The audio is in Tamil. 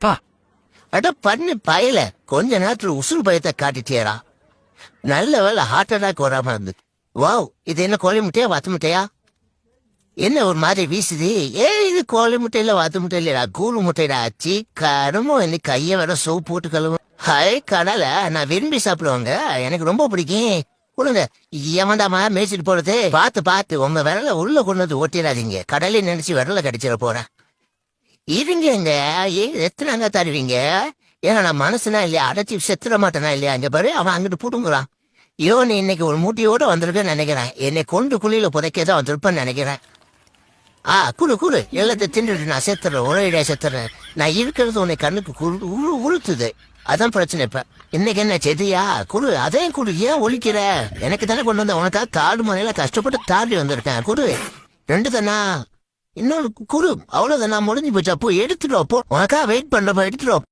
பா. அட பண்ணு பயல, கொஞ்ச நேரத்துல உசுறு பயத்தை காட்டிட்டியரா. நல்ல வேலை ஹார்ட் அட்டாக் வராம இருந்து. வாவ், இது என்ன கோழி முட்டையா வாத்து முட்டையா? என்ன ஒரு மாதிரி வீசுது? இது கோழி முட்டையில வாத்து முட்டையில கூழு முட்டையில ஆச்சு. கருமோ என்ன கைய வர சோப்பு போட்டு கழுவும். ஹாய் கடலை நான் விரும்பி சாப்பிடுவாங்க, எனக்கு ரொம்ப பிடிக்கும். கொடுங்க. ஏமாண்டாமா மேய்ச்சிட்டு போறது. பார்த்து உங்க விரல உள்ள கொண்டு வந்து ஓட்டிடாதீங்க. கடலை நினைச்சு விரல கடிச்சிட போறேன். இருங்க, எத்தனாங்க தருவீங்க? ஏன்னா நான் மனசுனா இல்லையா அடைச்சி செத்துட மாட்டேனா இல்லையா? இங்க பாரு, அவன் அங்கிட்டு புடுங்குறான். நீ இன்னைக்கு ஒரு மூட்டையோட வந்திருக்கேன்னு நினைக்கிறேன். என்னை கொண்டு குழியில புதைக்கதான் வந்திருப்பேன்னு நினைக்கிறேன். குடு எல்லாத்தையும் தின்னுட்டு நான் செத்துறேன், உரையிடையா செத்துறேன். நான் இருக்கிறது உன்னை கண்ணுக்கு உறுத்துது. அதான் பிரச்சனை. இப்ப இன்னைக்கு என்ன செதியா? குடு, அதே குடு. ஏன் ஒழிக்கிற? எனக்கு தானே கொண்டு வந்த உனக்கா தாடு மனையில கஷ்டப்பட்டு தாண்டி வந்திருக்கேன். குடு, 2 தானா? இன்னொரு குடு, அவ்வளவுதான். நான் முடிஞ்சு போச்சு. அப்போ எடுத்துடும். அப்போ உனக்கா வெயிட் பண்றப்ப எடுத்துடும்.